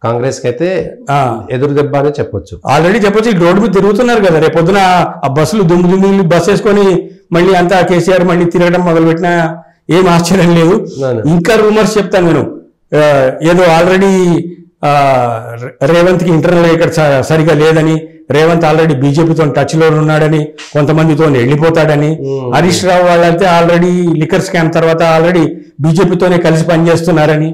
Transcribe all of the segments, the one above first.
కాంగ్రెస్ కి అయితే ఎదురు దెబ్బ అని చెప్పొచ్చు. ఆల్రెడీ చెప్పొచ్చు. ఈ రోడ్డు మీద తిరుగుతున్నారు కదా, రేపు పొద్దున ఆ బస్సులు దుమ్ము బస్ వేసుకొని మళ్ళీ అంతా కేసీఆర్ మళ్ళీ తిరగడం మొదలుపెట్టినా ఏం ఆశ్చర్యం లేదు. ఇంకా రూమర్స్ చెప్తాను నేను, ఏదో ఆల్రెడీ రేవంత్ కి ఇంటర్నల్ ఇక్కడ సరిగా లేదని, రేవంత్ ఆల్రెడీ బీజేపీతో టచ్ లో ఉన్నాడని, కొంతమందితో వెళ్ళిపోతాడని, హరీష్ రావు వాళ్ళైతే ఆల్రెడీ లిక్కర్ స్కామ్ తర్వాత ఆల్రెడీ బీజేపీతోనే కలిసి పనిచేస్తున్నారని,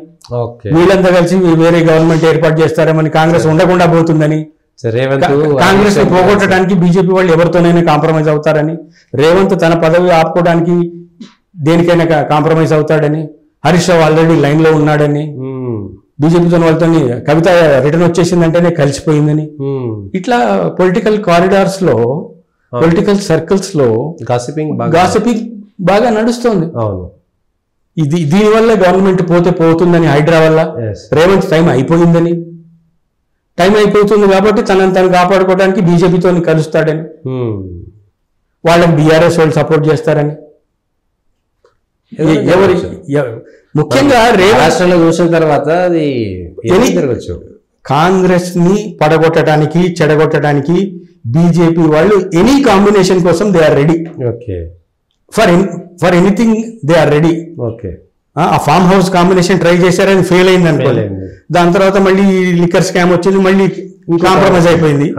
వీళ్ళంతా కలిసి వేరే గవర్నమెంట్ ఏర్పాటు చేస్తారేమని, కాంగ్రెస్ ఉండకుండా పోతుందని, కాంగ్రెస్ ని పోగొట్టడానికి బీజేపీ వాళ్ళు ఎవరితోనైనా కాంప్రమైజ్ అవుతారని, రేవంత్ తన పదవి ఆపుకోవడానికి దేనికైనా కాంప్రమైజ్ అవుతాడని, హరీష్ రావు ఆల్రెడీ లైన్ లో ఉన్నాడని, బీజేపీతో వాళ్ళతో కవిత రిటర్న్ వచ్చేసిందంటేనే కలిసిపోయిందని, ఇట్లా పొలిటికల్ కారిడార్స్ లో పొలిటికల్ సర్కిల్స్ లో గాసిపింగ్ బాగా నడుస్తోంది. దీనివల్ల గవర్నమెంట్ పోతుందని, హైడ్రా వల్ల రేవంత్ టైం అయిపోయిందని, టైం అయిపోతుంది కాబట్టి తనను తను కాపాడుకోవడానికి బీజేపీతో కలుస్తాడని, వాళ్ళని బీఆర్ఎస్ వాళ్ళు సపోర్ట్ చేస్తారని, ముఖ్యంగా రాష్ట్రంలో చూసిన తర్వాత అది కాంగ్రెస్ ని పడగొట్టడానికి చెడగొట్టడానికి బీజేపీ వాళ్ళు ఎనీ కాంబినేషన్ కోసం they are ready. For anything they are ready. ఆ ఫామ్ హౌస్ కాంబినేషన్ ట్రై చేశారని ఫెయిల్ అయింది అనుకోండి, దాని తర్వాత మళ్ళీ లిక్కర్ స్కామ్ వచ్చింది, మళ్ళీ కాంప్రమైజ్ అయిపోయింది.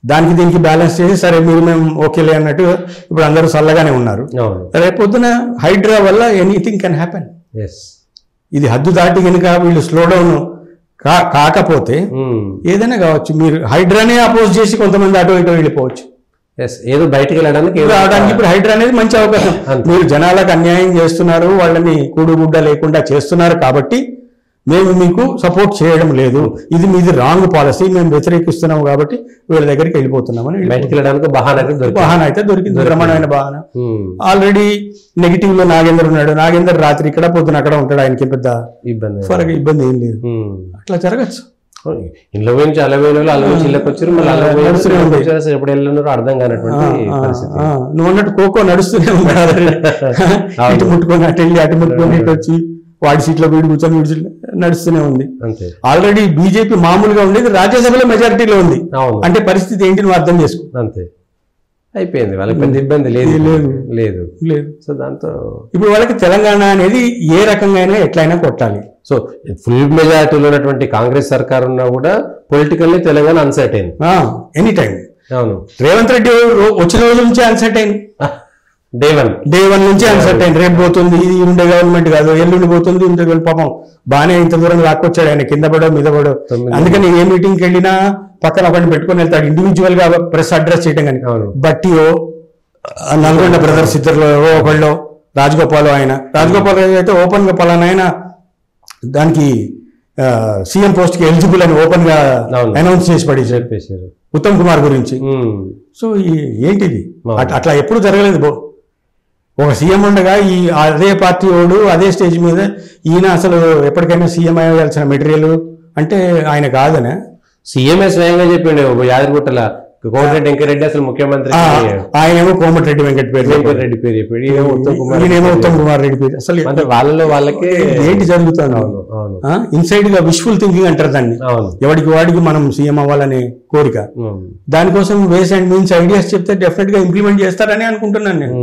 దానికి దీనికి బ్యాలెన్స్ చేసి సరే మేము ఓకేలే అన్నట్టు ఇప్పుడు అందరూ చల్లగానే ఉన్నారు. రేపొద్దున హైడ్రా వల్ల ఎనీథింగ్ కెన్ హ్యాపెన్. ఇది హద్దు దాటి కనుక వీళ్ళు స్లో డౌన్ కాకపోతే ఏదైనా కావచ్చు. మీరు హైడ్రానే అపోజ్ చేసి కొంతమంది అటు ఇటు వెళ్ళిపోవచ్చు. ఏదో బయటకు రావడానికి ఇప్పుడు హైడ్రా అనేది మంచి అవకాశం. మీరు జనాలకు అన్యాయం చేస్తున్నారు, వాళ్ళని కూడుగుడ్డ లేకుండా చేస్తున్నారు కాబట్టి మేము మీకు సపోర్ట్ చేయడం లేదు, ఇది మీది రాంగ్ పాలసీ, మేము వ్యతిరేకిస్తున్నాము కాబట్టి వీళ్ళ దగ్గరికి వెళ్ళిపోతున్నామని బయటకు వెళ్ళడానికి బహానా అయితే దొరికింది, బ్రహ్మాండమైన బహానా. ఆల్రెడీ నెగిటివ్ లో నాగేందర్ ఉన్నాడు, నాగేందర్ రాత్రి ఇక్కడ పొద్దున అక్కడ ఉంటాడు, ఆయనకి పెద్ద ఇబ్బంది ఏం లేదు. అట్లా జరగచ్చు. ఇంట్లో నుంచి ఎప్పుడు వెళ్ళినారో అర్థం కానటువంటి పరిస్థితి. నువ్వు అన్నట్టు ఖోఖో నడుస్తూనే ఉన్నాడు, ఇటు ముట్టుకొని అటు వెళ్ళి అటు ముట్టుకొని ఇటు వచ్చి వాడి సీట్లో వీడి కూర్చొని వీడి సీట్లో నడుస్తూనే ఉంది. ఆల్రెడీ బీజేపీ మామూలుగా ఉండేది రాజ్యసభలో మెజారిటీలో ఉంది అంటే పరిస్థితి ఏంటి నువ్వు అర్థం చేసుకో. అంతే అయిపోయింది, వాళ్ళకి పెద్ద ఇబ్బంది లేదు. సో దాంతో ఇప్పుడు వాళ్ళకి తెలంగాణ అనేది ఏ రకంగా ఎట్లయినా కొట్టాలి. సో ఫుల్ మెజారిటీలో ఉన్నటువంటి కాంగ్రెస్ సర్కార్ ఉన్నా కూడా politically Telangana uncertain any time. అవును, రేవంత్ రెడ్డి వచ్చిన రోజు నుంచి అన్సర్టైన్, డే వన్ నుంచి అన్సర్టైన్. రేపు పోతుంది, ఇది ఉండే గవర్నమెంట్ కాదు, ఎల్లుండి పోతుంది, ఇంత పాపం బాగానే ఇంత దూరం లాక్కొచ్చాడు ఆయన, కింద పడో మీద పడో. అందుకని ఏ మీటింగ్కి వెళ్ళినా పక్కన ఒకటి పెట్టుకొని వెళ్తాడు, ఇండివిజువల్ గా ప్రెస్ అడ్రస్ చేయడం. కానీ బట్టియో నల్గొండ బ్రదర్స్ ఇద్దరులో ఒకళ్ళు, రాజగోపాల్ అయితే ఓపెన్ గా పలానా ఆయన దానికి సీఎం పోస్ట్ కి ఎలిజిబుల్ అని ఓపెన్ గా అనౌన్స్ చేసి పడేసారు ఉత్తమ్ కుమార్ గురించి. సో ఏంటిది అట్లా ఎప్పుడు జరగలేదు. ఒక సీఎం ఉండగా అదే పార్టీ వాడు అదే స్టేజ్ మీద ఈయన అసలు ఎప్పటికైనా సీఎం అయ్యాల్సిన మెటీరియల్ అంటే ఆయన కాదనే సీఎంఏ స్వయంగా చెప్పిండు యాదగిరిగుట్టల కోమటిరెడ్డి వెంకటరెడ్డి అసలు ముఖ్యమంత్రి, ఆయనేమో కోమటిరెడ్డి వెంకటరెడ్డి పేరు చెప్పాడు, ఈయనేమో ఉత్తమ్ కుమార్ రెడ్డి పేరు. అసలు అంటే వాళ్ళలో వాళ్ళకి ఏంటి జరుగుతుంది? ఇన్సైడ్ గా విష్ఫుల్ థింకింగ్ అంటారు దాన్ని. ఎవరికి వాడికి మనం సీఎం అవ్వాలనే కోరిక, దానికోసం వేస్ అండ్ మీన్స్ ఐడియాస్ చెప్తే డెఫినెట్ గా ఇంప్లిమెంట్ చేస్తారని అనుకుంటున్నాను నేను.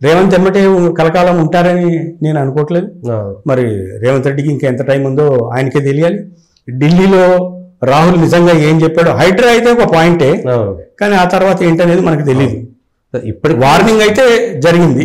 రేవంత్ ఎమ్మటే కలకాలం ఉంటారని నేను అనుకోవట్లేదు. మరి రేవంత్ రెడ్డికి ఇంకా ఎంత టైం ఉందో ఆయనకే తెలియాలి. ఢిల్లీలో రాహుల్ నిజంగా ఏం చెప్పాడో, హైడ్రా అయితే ఒక పాయింటే, కానీ ఆ తర్వాత ఏంటనేది మనకు తెలియదు. ఇప్పటికి వార్నింగ్ అయితే జరిగింది.